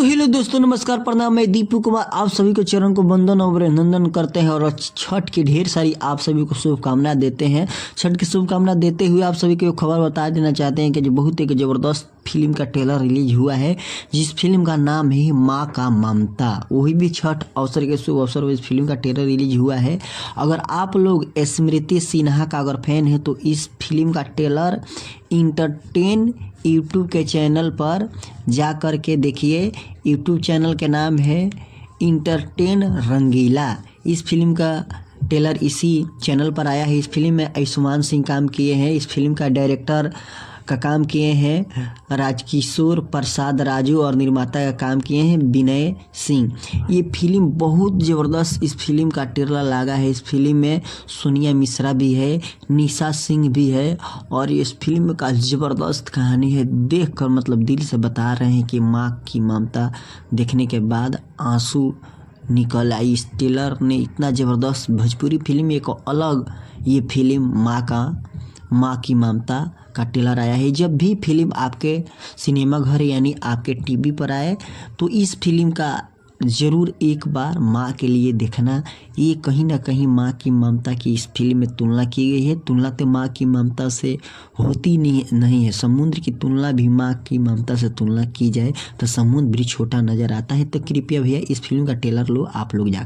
Hello दोस्तों, नमस्कार, प्रणाम। मैं दीपू कुमार आप सभी को चरण को वंदन और अभिनंदन करते हैं और छठ की ढेर सारी आप सभी को शुभकामनाएं देते हैं। छठ की शुभकामनाएं देते हुए आप सभी को खबर बता देना चाहते हैं कि जो बहुत एक ज़बरदस्त फिल्म का ट्रेलर रिलीज हुआ है, जिस फिल्म का नाम है माँ का ममता। वही भी छठ अवसर के शुभ अवसर पर इस फिल्म का ट्रेलर रिलीज हुआ है। अगर आप लोग स्मृति सिन्हा का अगर फैन है तो इस फिल्म का ट्रेलर इंटरटेन यूट्यूब के चैनल पर जा कर के देखिए। यूट्यूब चैनल के नाम है इंटरटेन रंगीला। इस फिल्म का ट्रेलर इसी चैनल पर आया है। इस फिल्म में आयुष्मान सिंह काम किए हैं। इस फिल्म का डायरेक्टर का काम किए हैं राजकिशोर प्रसाद राजू और निर्माता का काम किए हैं विनय सिंह। ये फिल्म बहुत ज़बरदस्त इस फिल्म का ट्रेलर लगा है। इस फिल्म में सोनिया मिश्रा भी है, निशा सिंह भी है और इस फिल्म का ज़बरदस्त कहानी है। देखकर मतलब दिल से बता रहे हैं कि माँ की ममता देखने के बाद आंसू निकल आई। इस ट्रेलर ने इतना ज़बरदस्त भोजपुरी फिल्म एक अलग ये फिल्म माँ की ममता का ट्रेलर आया है। जब भी फिल्म आपके सिनेमा घर यानी आपके टीवी पर आए तो इस फिल्म का ज़रूर एक बार माँ के लिए देखना। ये कहीं ना कहीं माँ की ममता की इस फिल्म में तुलना की गई है। तुलना तो माँ की ममता से होती नहीं है। समुद्र की तुलना भी माँ की ममता से तुलना की जाए तो समुद्र भी छोटा नज़र आता है। तो कृपया भैया इस फिल्म का ट्रेलर लो आप लोग जा